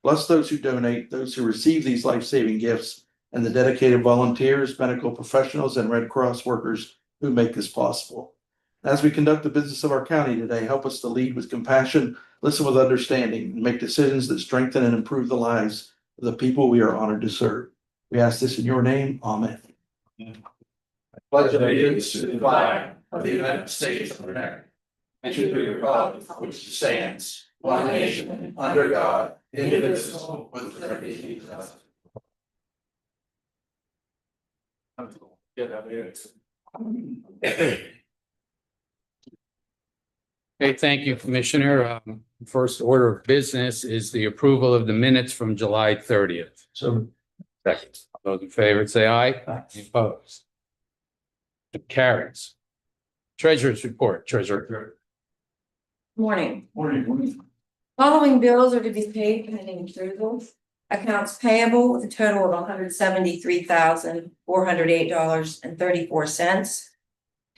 Bless those who donate, those who receive these life-saving gifts, and the dedicated volunteers, medical professionals, and Red Cross workers who make this possible. As we conduct the business of our county today, help us to lead with compassion, listen with understanding, and make decisions that strengthen and improve the lives of the people we are honored to serve. We ask this in your name. Amen. I pledge allegiance to the flag of the United States of America and to the republic for which it stands, one nation, under God, indivisible, with liberty and justice. Okay, thank you, Commissioner. First order of business is the approval of the minutes from July 30th. So Second. Those in favor say aye. Aye. Any opposed? It carries. Treasurer's report, Treasurer. Morning. morning. Following bills are to be paid pending approval. Accounts payable with a total of $173,408.34.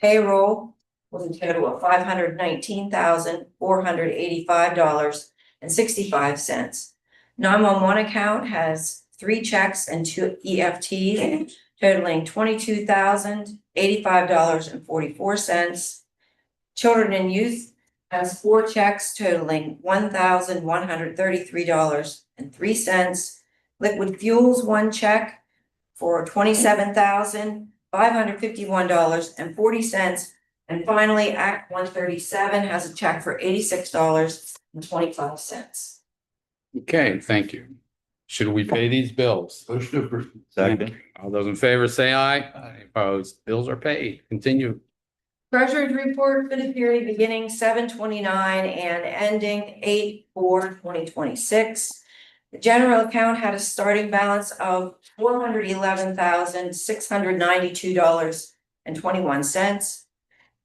Payroll with a total of $519,485.65. 911 account has 3 checks and 2 EFTs totaling $22,085.44. Children and Youth has 4 checks totaling $1,133.03. Liquid Fuels, 1 check for $27,551.40. And finally, Act 137 has a check for $86.25. Okay, thank you. Should we pay these bills? Motion to approve. Second. All those in favor say aye. Aye. Opposed? Bills are paid. Continue. Treasurer's report for the period beginning 7/29 and ending 8/4/2026. The general account had a starting balance of $411,692.21.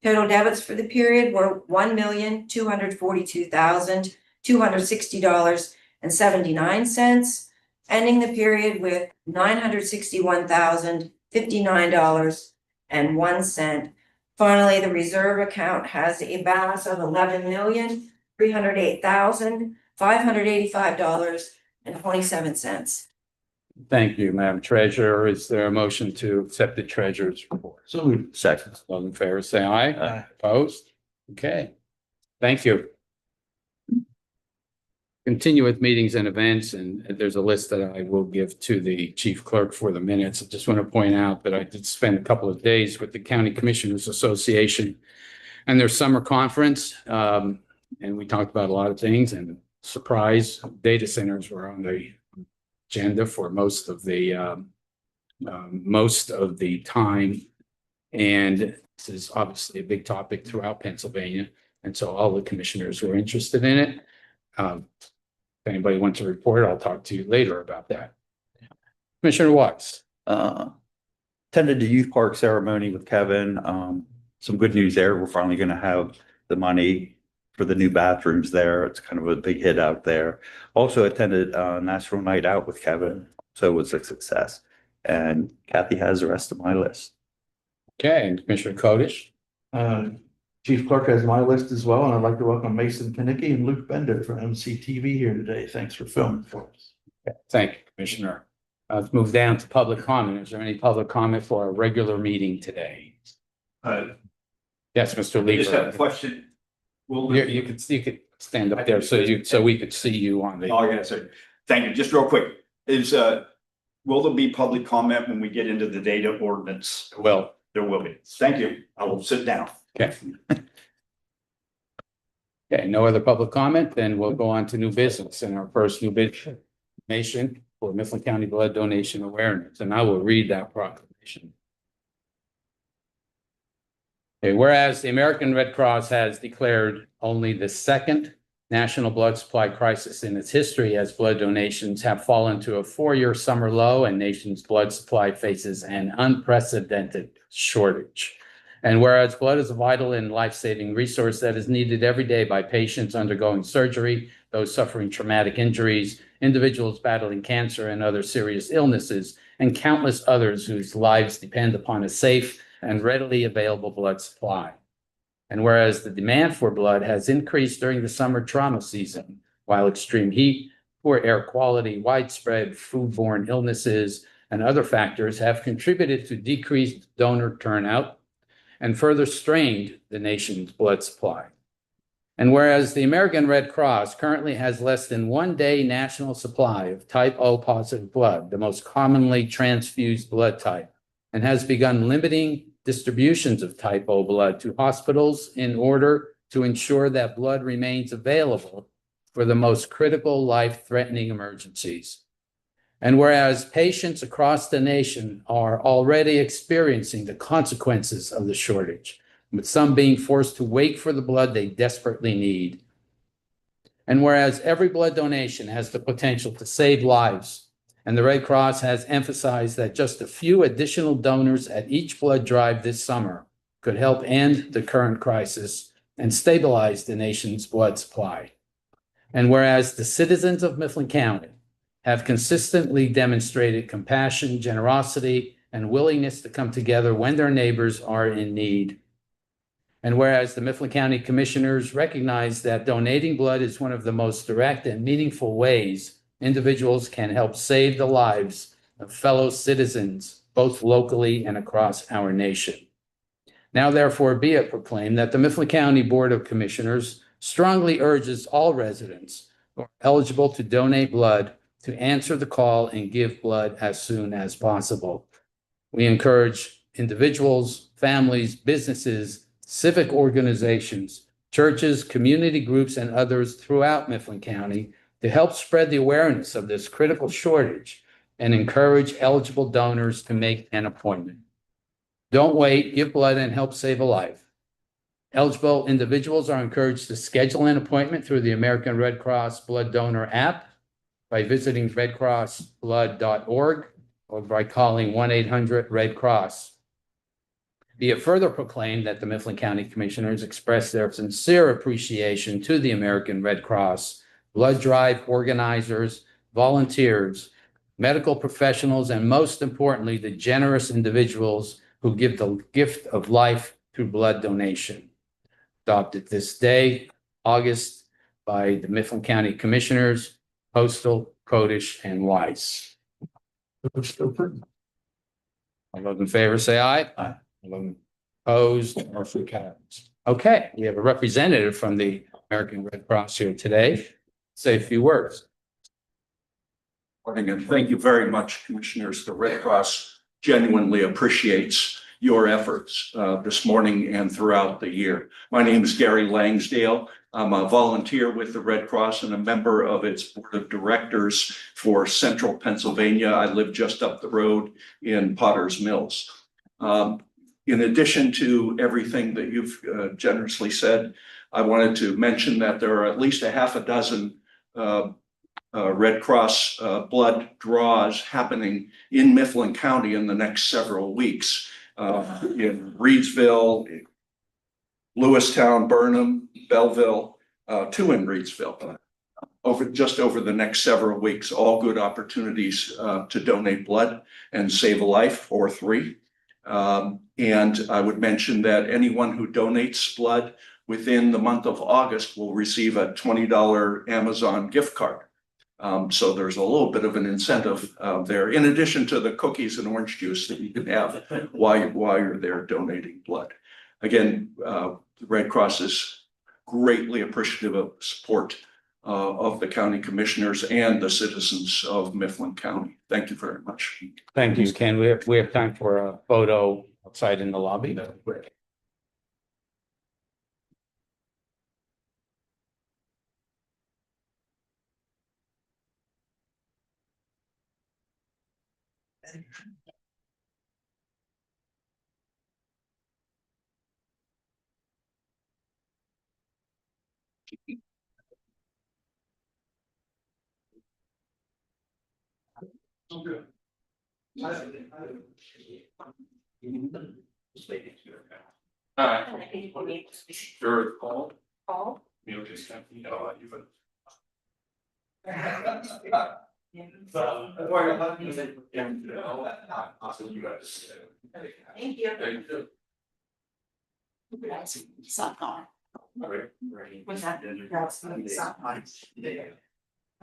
Total debits for the period were $1,242,260.79, ending the period with $961,059.01. Finally, the reserve account has a balance of $11,308,585.27. Thank you, Madam Treasurer. Is there a motion to accept the treasurer's report? So moved. Second. Those in favor say aye. Aye. Opposed? Okay. Thank you. Continue with meetings and events, and there's a list that I will give to the chief clerk for the minutes. I just want to point out that I did spend a couple of days with the County Commissioners Association and their summer conference. And we talked about a lot of things, and surprise, data centers were on the agenda for most of the time. And this is obviously a big topic throughout Pennsylvania. And so all the commissioners were interested in it. If anybody wants to report, I'll talk to you later about that. Commissioner Watts. Attended the youth park ceremony with Kevin. Some good news there. We're finally going to have the money for the new bathrooms there. It's kind of a big hit out there. Also attended National Night Out with Kevin. So it was a success. And Kathy has the rest of my list. Okay, and Commissioner Kodish. Chief Clerk has my list as well, and I'd like to welcome Mason Kanicki and Luke Bender from MCTV here today. Thanks for filming for us. Thank you, Commissioner. Let's move down to public comment. Is there any public comment for our regular meeting today? Yes, Mr. I just have a Lieber. question. You could stand up there so we could see you on the. Oh, yeah, sorry. Thank you. Just real quick, will there be public comment when we get into the data ordinance? Well, There will be. Thank you. I will sit down. okay. Okay, no other public comment, then we'll go on to new business, and our first new business nation for Mifflin County Blood Donation Awareness, and I will read that proclamation. Okay, whereas the American Red Cross has declared only the second national blood supply crisis in its history, as blood donations have fallen to a 4-year summer low and nation's blood supply faces an unprecedented shortage. And whereas blood is a vital and life-saving resource that is needed every day by patients undergoing surgery, those suffering traumatic injuries, individuals battling cancer and other serious illnesses, and countless others whose lives depend upon a safe and readily available blood supply. And whereas the demand for blood has increased during the summer trauma season, while extreme heat, poor air quality, widespread foodborne illnesses, and other factors have contributed to decreased donor turnout and further strained the nation's blood supply. And whereas the American Red Cross currently has less than 1 day national supply of type O positive blood, the most commonly transfused blood type, and has begun limiting distributions of type O blood to hospitals in order to ensure that blood remains available for the most critical life-threatening emergencies. And whereas patients across the nation are already experiencing the consequences of the shortage, with some being forced to wait for the blood they desperately need. And whereas every blood donation has the potential to save lives, and the Red Cross has emphasized that just a few additional donors at each blood drive this summer could help end the current crisis and stabilize the nation's blood supply. And whereas the citizens of Mifflin County have consistently demonstrated compassion, generosity, and willingness to come together when their neighbors are in need. And whereas the Mifflin County Commissioners recognize that donating blood is one of the most direct and meaningful ways individuals can help save the lives of fellow citizens, both locally and across our nation. Now, therefore, be it proclaimed that the Mifflin County Board of Commissioners strongly urges all residents who are eligible to donate blood to answer the call and give blood as soon as possible. We encourage individuals, families, businesses, civic organizations, churches, community groups, and others throughout Mifflin County to help spread the awareness of this critical shortage and encourage eligible donors to make an appointment. Don't wait, give blood and help save a life. Eligible individuals are encouraged to schedule an appointment through the American Red Cross Blood Donor app by visiting redcrossblood.org or by calling 1-800-RED-CROSS. Be it further proclaimed that the Mifflin County Commissioners express their sincere appreciation to the American Red Cross, blood drive organizers, volunteers, medical professionals, and most importantly, the generous individuals who give the gift of life through blood donation. Adopted this day, August, by the Mifflin County Commissioners, Postal, Codish, and Weiss. All those in favor say aye. Aye. All those opposed, motion carries. Okay, we have a representative from the American Red Cross here today. Say a few words. Morning, and thank you very much, Commissioners. The Red Cross genuinely appreciates your efforts this morning and throughout the year. My name is Gary Langsdale. I'm a volunteer with the Red Cross and a member of its board of directors for Central Pennsylvania. I live just up the road in Potter's Mills. In addition to everything that you've generously said, I wanted to mention that there are at least a half a dozen Red Cross blood draws happening in Mifflin County in the next several weeks. In Reedsville, Lewistown, Burnham, Belleville, 2 in Reedsville. Over the next several weeks, all good opportunities to donate blood and save a life or 3. And I would mention that anyone who donates blood within the month of August will receive a $20 Amazon gift card. So there's a little bit of an incentive there, in addition to the cookies and orange juice that you can have while you're there donating blood. Again, the Red Cross is greatly appreciative of the support of the county commissioners and the citizens of Mifflin County. Thank you very much. Thank you, Ken. We have time for a photo outside in the lobby. Sure, Paul. Paul? You just have, you Thank you. Was that?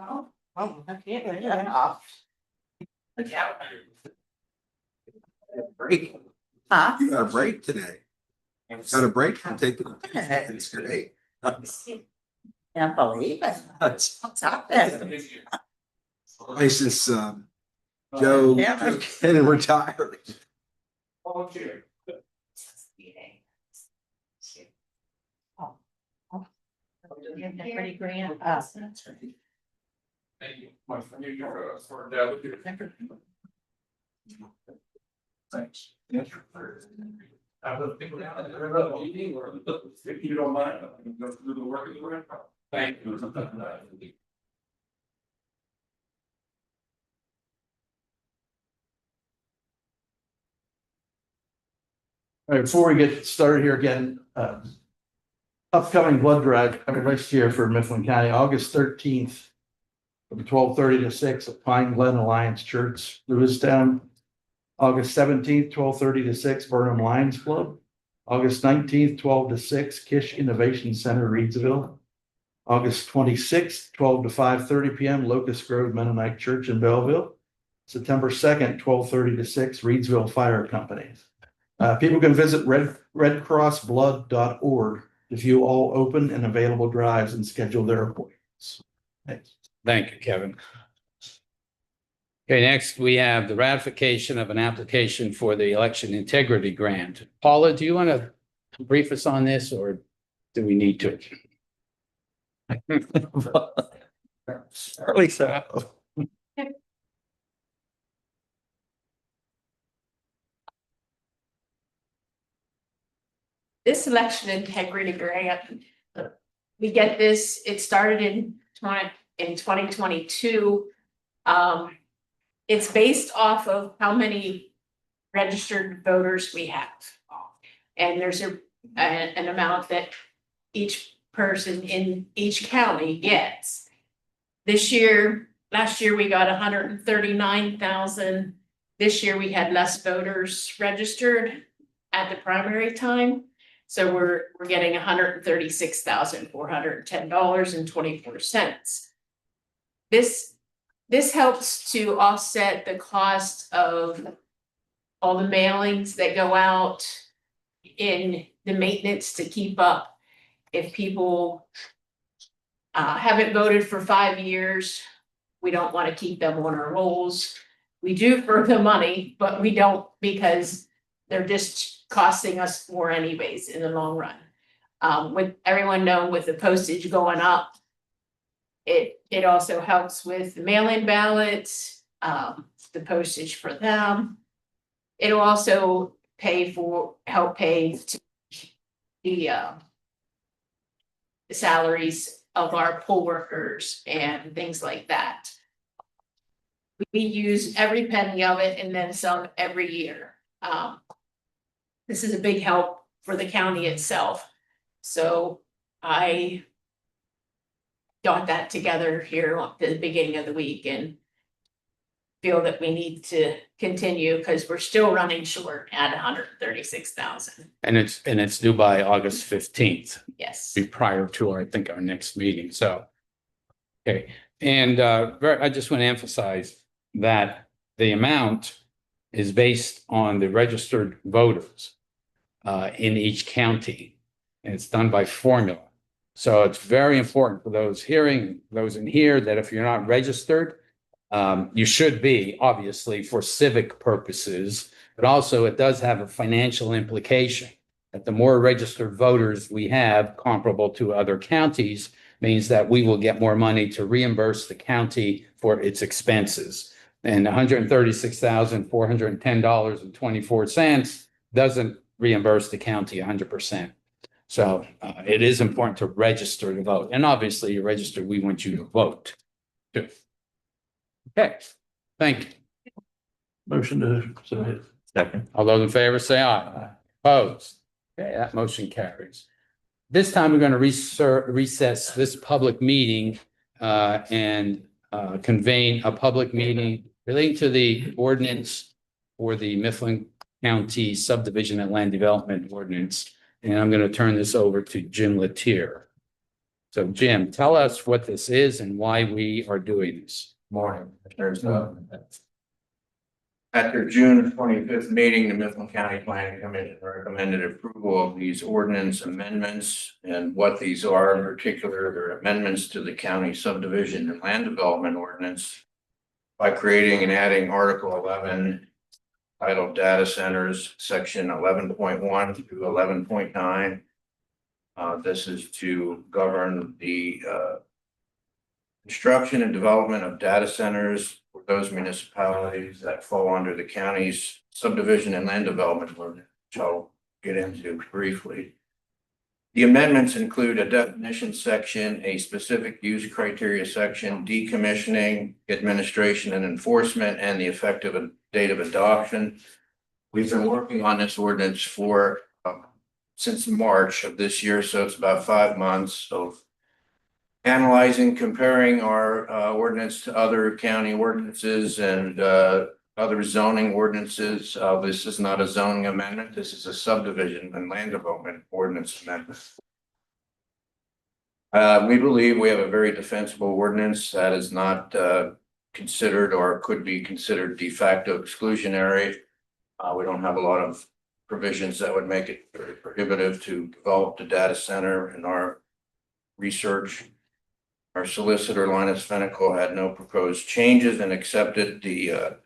Oh, Oh, I can't get it off. Break. Huh? You got a break today. Got a break from taking. It's great. Can't believe it. That's What's up there? nice as Joe Yeah. getting retired. Pretty grand. Thank you. My friend, Thanks. I will think about it. Meeting or if you don't mind, I can go through the work of the rent. Thank you. All right, before we get started here again, upcoming blood drive coming next year for Mifflin County, August 13th. From 12:30 to 6 at Pine Glen Alliance Church, Lewistown. August 17th, 12:30 to 6, Burnham Lions Club. August 19th, 12 to 6, Kish Innovation Center, Reedsville. August 26th, 12 to 5:30 p.m., Locust Grove Mennonite Church in Belleville. September 2nd, 12:30 to 6, Reedsville Fire Company. People can visit redcrossblood.org to view all open and available drives and schedule their appointments. Thanks. Thank you, Kevin. Okay, next we have the ratification of an application for the election integrity grant. Paula, do you want to brief us on this or do we need to? Early so. This election integrity grant, we get this, it started in 2022. It's based off of how many registered voters we have. And there's an amount that each person in each county gets. Last year we got 139,000. This year we had less voters registered at the primary time. So we're getting $136,410.24. This helps to offset the cost of all the mailings that go out in the maintenance to keep up. If people haven't voted for 5 years, we don't want to keep them on our rolls. We do for the money, but we don't because they're just costing us more anyways in the long run. With everyone knowing with the postage going up, it also helps with the mail-in ballots, the postage for them. It'll also help pay the salaries of our poll workers and things like that. We use every penny of it and then some every year. This is a big help for the county itself. So I got that together here at the beginning of the week and feel that we need to continue because we're still running short at 136,000. And it's due by August 15th, Yes. be prior to our next meeting. So, okay. And I just want to emphasize that the amount is based on the registered voters in each county, and it's done by formula. So it's very important for those in here, that if you're not registered, you should be, obviously, for civic purposes, but also it does have a financial implication that the more registered voters we have comparable to other counties means that we will get more money to reimburse the county for its expenses. And $136,410.24 doesn't reimburse the county 100%. So it is important to register to vote. And obviously, you're registered, we want you to vote too. Okay, thank you. Motion to submit. Second. All those in favor say aye. Opposed? Okay, that motion carries. This time, we're going to recess this public meeting and convene a public meeting relating to the ordinance for the Mifflin County Subdivision and Land Development Ordinance. And I'm going to turn this over to Jim Latier. So Jim, tell us what this is and why we are doing this. Morning, there's at their June 25th meeting, the Mifflin County Planning Commission recommended approval of these ordinance amendments. And what these are in particular, they're amendments to the county subdivision and land development ordinance by creating and adding Article 11 titled Data Centers, Section 11.1 through 11.9. This is to govern the construction and development of data centers for those municipalities that fall under the county's subdivision and land development ordinance, which I'll get into briefly. The amendments include a definition section, a specific use criteria section, decommissioning, administration and enforcement, and the effective date of adoption. We've been working on this ordinance for since March of this year, so it's about 5 months of analyzing, comparing our ordinance to other county ordinances and other zoning ordinances. This is not a zoning amendment. This is a subdivision and land development ordinance amendment. We believe we have a very defensible ordinance that is not considered or could be considered de facto exclusionary. We don't have a lot of provisions that would make it very prohibitive to develop the data center. In our research, our solicitor, Linus Fenical, had no proposed changes and accepted the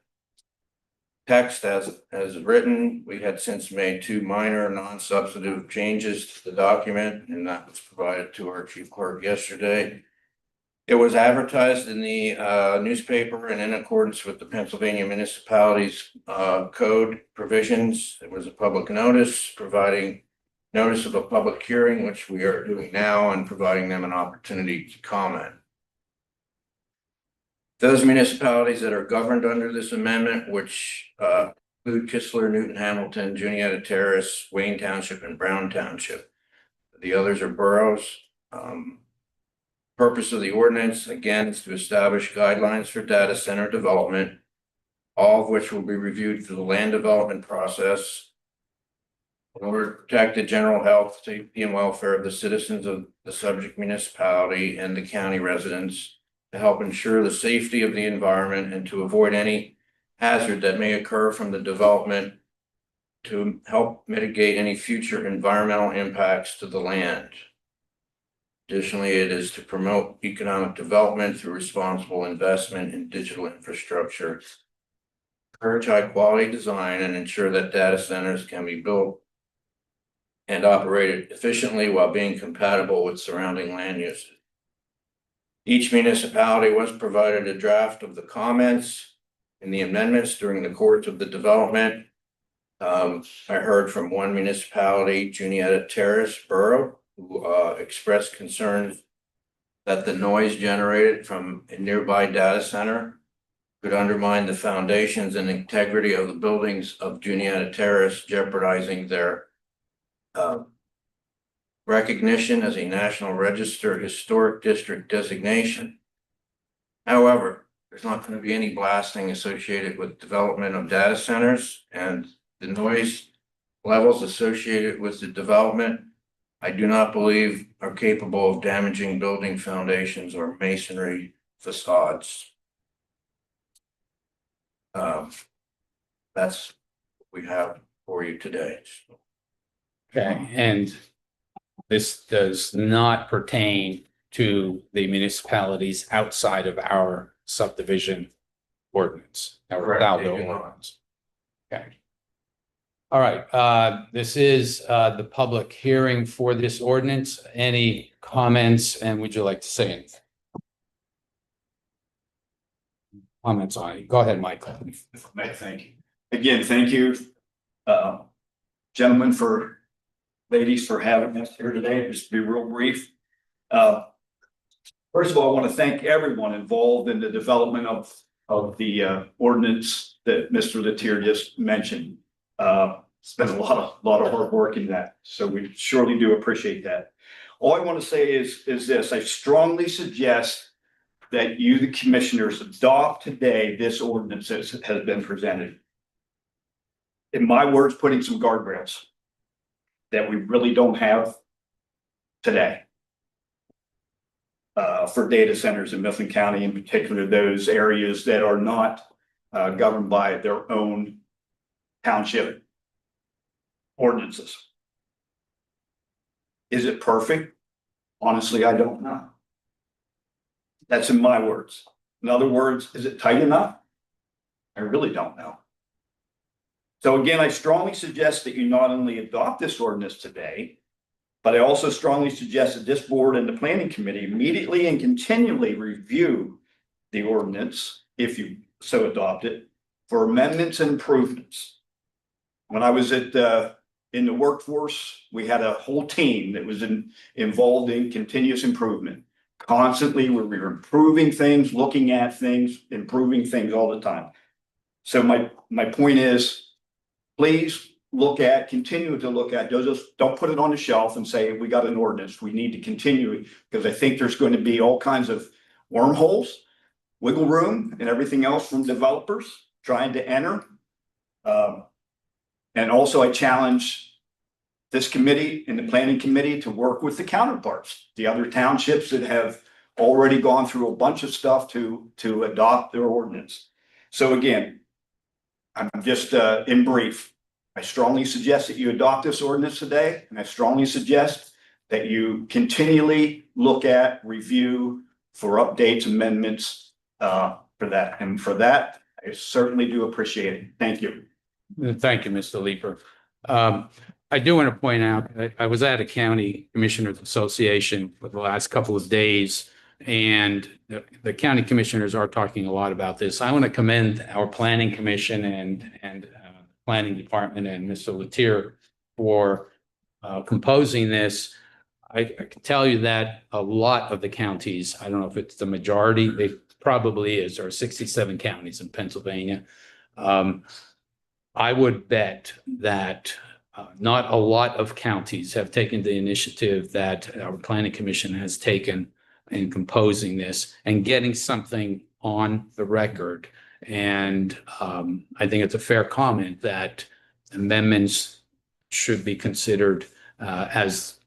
text as written. We had since made 2 minor non-substantive changes to the document, and that was provided to our chief clerk yesterday. It was advertised in the newspaper and in accordance with the Pennsylvania Municipalities Code provisions. It was a public notice providing notice of a public hearing, which we are doing now, and providing them an opportunity to comment. Those municipalities that are governed under this amendment, which include Kistler, Newton, Hamilton, Juniata Terrace, Wayne Township, and Brown Township. The others are boroughs. Purpose of the ordinance, again, is to establish guidelines for data center development, all of which will be reviewed through the land development process in order to protect the general health, safety, and welfare of the citizens of the subject municipality and the county residents, to help ensure the safety of the environment and to avoid any hazard that may occur from the development, to help mitigate any future environmental impacts to the land. Additionally, it is to promote economic development through responsible investment in digital infrastructure, encourage high quality design, and ensure that data centers can be built and operated efficiently while being compatible with surrounding land uses. Each municipality was provided a draft of the comments and the amendments during the course of the development. I heard from one municipality, Juniata Terrace Borough, who expressed concerns that the noise generated from a nearby data center could undermine the foundations and integrity of the buildings of Juniata Terrace, jeopardizing their recognition as a National Register Historic District designation. However, there's not going to be any blasting associated with development of data centers, and the noise levels associated with the development, I do not believe, are capable of damaging building foundations or masonry facades. That's what we have for you today. Okay, and this does not pertain to the municipalities outside of our subdivision ordinance, our Correct, Valdo they do not. ordinance. Okay. All right, this is the public hearing for this ordinance. Any comments, and would you like to say anything? Comments on it? Go ahead, Michael. Thank you. Again, thank you, gentlemen, ladies, for having us here today. Just to be real brief. First of all, I want to thank everyone involved in the development of the ordinance that Mr. Letier just mentioned. Spent a lot of hard work in that, so we surely do appreciate that. All I want to say is this: I strongly suggest that you, the commissioners, adopt today this ordinance that has been presented. In my words, putting some guardrails that we really don't have today. for data centers in Mifflin County, in particular, those areas that are not governed by their own township ordinances. Is it perfect? Honestly, I don't know. That's in my words. In other words, is it tight enough? I really don't know. So again, I strongly suggest that you not only adopt this ordinance today, but I also strongly suggest that this board and the planning committee immediately and continually review the ordinance, if you so adopt it, for amendments and improvements. When I was in the workforce, we had a whole team that was involved in continuous improvement. Constantly, we were improving things, looking at things, improving things all the time. So my point is, please continue to look at, don't put it on the shelf and say, we got an ordinance, we need to continue, because I think there's going to be all kinds of wormholes, wiggle room, and everything else from developers trying to enter. And also I challenge this committee and the planning committee to work with the counterparts, the other townships that have already gone through a bunch of stuff to adopt their ordinance. So again, I'm just in brief, I strongly suggest that you adopt this ordinance today, and I strongly suggest that you continually look at, review for updates, amendments for that. And for that, I certainly do appreciate it. Thank you. Thank you, Mr. Leeper. I do want to point out, I was at a county commissioners association for the last couple of days, and the county commissioners are talking a lot about this. I want to commend our planning commission and planning department and Mr. Letier for composing this. I can tell you that a lot of the counties, I don't know if it's the majority, it probably is, there are 67 counties in Pennsylvania. I would bet that not a lot of counties have taken the initiative that our planning commission has taken in composing this and getting something on the record. And I think it's a fair comment that amendments should be considered as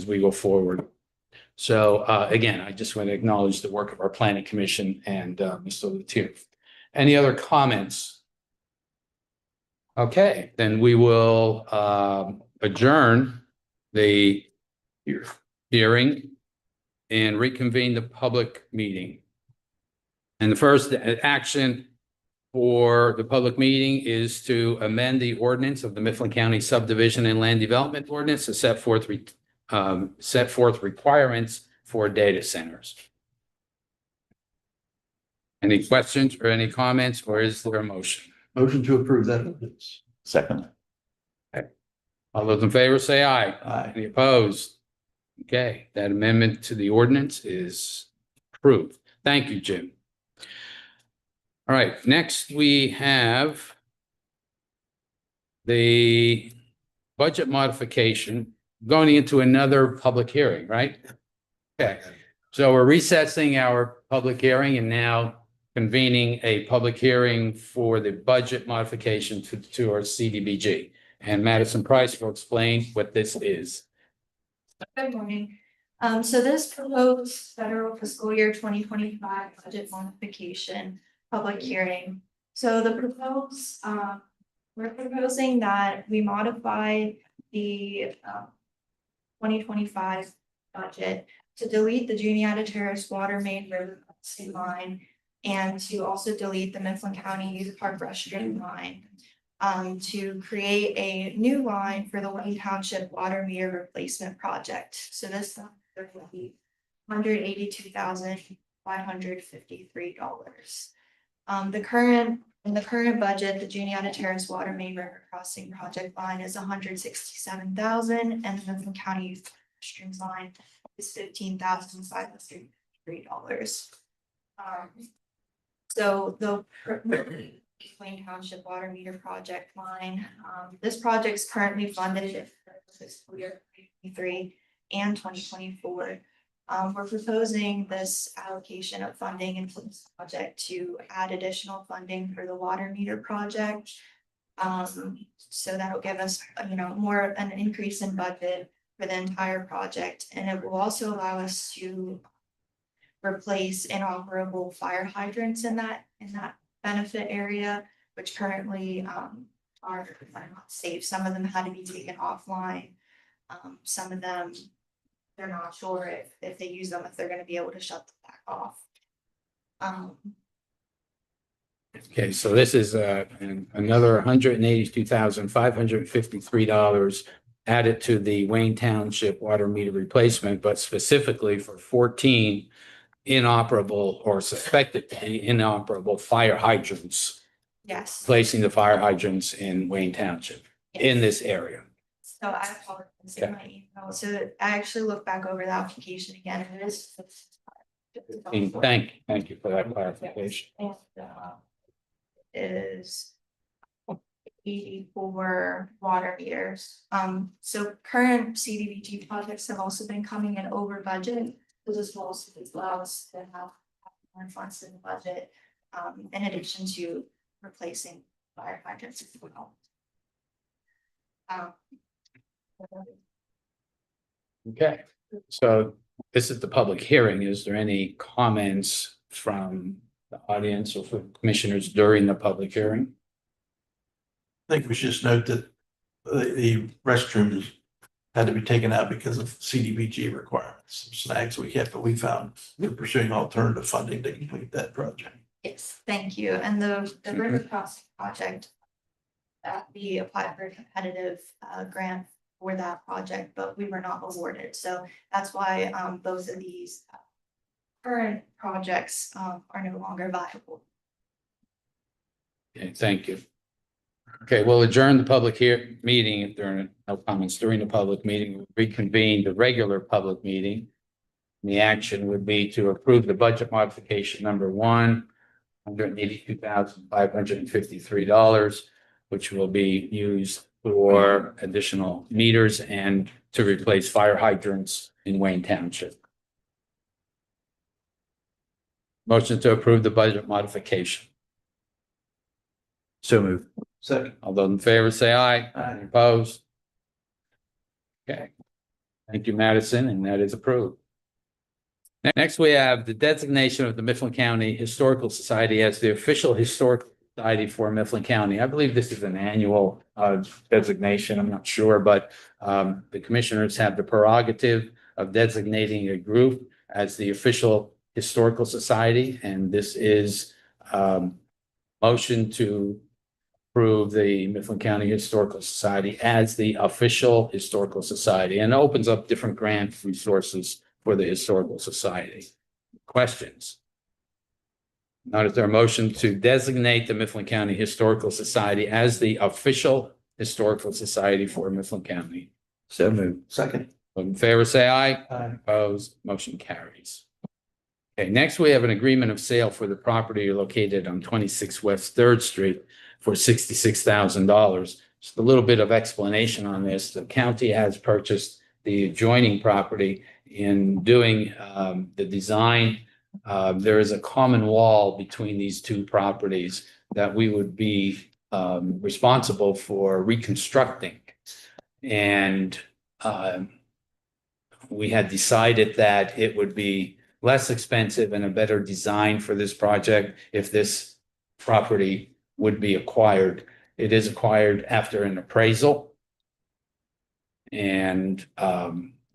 we go forward. So again, I just want to acknowledge the work of our planning commission and Mr. Letier. Any other comments? Okay, then we will adjourn the hearing and reconvene the public meeting. And the first action for the public meeting is to amend the ordinance of the Mifflin County Subdivision and Land Development Ordinance to set forth requirements for data centers. Any questions or any comments, or is there a motion? Motion to approve that ordinance. Second. All those in favor say aye. Aye. Any opposed? Okay, that amendment to the ordinance is approved. Thank you, Jim. All right, next we have the budget modification going into another public hearing, right? Okay, so we're recessing our public hearing and now convening a public hearing for the budget modification to our CDBG. And Madison Price will explain what this is. Good morning. So this proposed federal fiscal year 2025 budget modification public hearing. So the proposed, we're proposing that we modify the 2025 budget to delete the Juniata Terrace water main river crossing line and to also delete the Mifflin County Youth Park restroom line. To create a new line for the Wayne Township water meter replacement project. So this will be $182,553. In the current budget, the Juniata Terrace water main river crossing project line is $167,000, and the Mifflin County Youth Streams line is $15,503. So the Wayne Township water meter project line. This project is currently funded for fiscal year 2023 and 2024. We're proposing this allocation of funding into this project to add additional funding for the water meter project. So that'll give us, more an increase in budget for the entire project, and it will also allow us to replace inoperable fire hydrants in that benefit area, which currently are not safe. Some of them had to be taken offline. Some of them, they're not sure if they use them, if they're gonna be able to shut them back off. Okay, so this is another $182,553 added to the Wayne Township water meter replacement, but specifically for 14 inoperable or suspected to be inoperable fire hydrants, Yes. placing the fire hydrants in Wayne Township in this area. So I apologize in my email. So I actually looked back over the application again and it is. And thank you for that clarification. And, is 84 water meters. So current CDBG projects have also been coming in over budget. So this will also allow us to have more funds in the budget, in addition to replacing fire hydrants as well. Okay, so this is the public hearing. Is there any comments from the audience or from commissioners during the public hearing? I think we should just note that the restrooms had to be taken out because of CDBG requirements, some snags we had, but we found we're pursuing alternative funding to complete that project. Yes, thank you. And the river crossing project, that we applied for a competitive grant for that project, but we were not awarded. So that's why both of these current projects are no longer viable. Okay, thank you. Okay, we'll adjourn the public meeting if there are no comments during the public meeting. We'll reconvene the regular public meeting. The action would be to approve the budget modification number $182,553, which will be used for additional meters and to replace fire hydrants in Wayne Township. Motion to approve the budget modification. So moved. Second. All those in favor say aye. Aye. Any opposed? Okay. Thank you, Madison, and that is approved. Next, we have the designation of the Mifflin County Historical Society as the official historical society for Mifflin County. I believe this is an annual designation. I'm not sure, but the commissioners have the prerogative of designating a group as the official historical society, and this is motion to approve the Mifflin County Historical Society as the official historical society, and opens up different grant resources for the Historical Society. Questions? Now, is there a motion to designate the Mifflin County Historical Society as the official historical society for Mifflin County? So moved. Second. All in favor, say aye. Aye. Opposed, motion carries. Okay, next we have an agreement of sale for the property located on 26 West Third Street for $66,000. Just a little bit of explanation on this. The county has purchased the adjoining property. In doing the design, there is a common wall between these two properties that we would be responsible for reconstructing. And we had decided that it would be less expensive and a better design for this project if this property would be acquired. It is acquired after an appraisal. And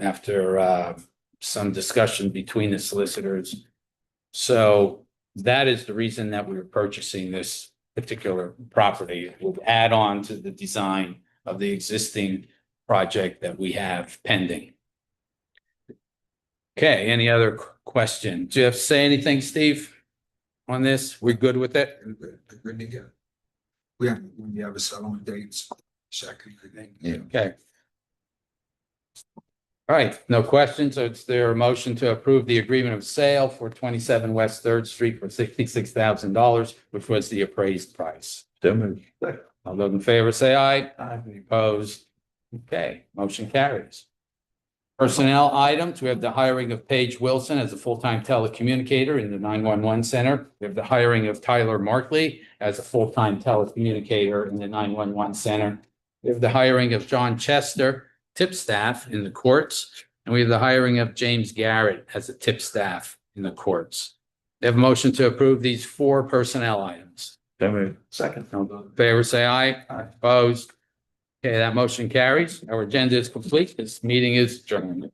after some discussion between the solicitors. So that is the reason that we were purchasing this particular property. It will add on to the design of the existing project that we have pending. Okay, any other question? Do you have to say anything, Steve, on this? We're good with it? Good to go. We have, when you have a settlement date, second, I think. Yeah. Okay. All right, no questions. So it's their motion to approve the agreement of sale for 27 West Third Street for $66,000, which was the appraised price. So moved. All those in favor say aye. Aye. Any opposed? Okay, motion carries. Personnel items, we have the hiring of Paige Wilson as a full-time telecommunicator in the 911 center. We have the hiring of Tyler Markley as a full-time telecommunicator in the 911 center. We have the hiring of John Chester, tip staff in the courts. And we have the hiring of James Garrett as a tip staff in the courts. They have a motion to approve these 4 personnel items. Second. All those in favor say aye. Opposed? Okay, that motion carries. Our agenda is complete. This meeting is adjourned.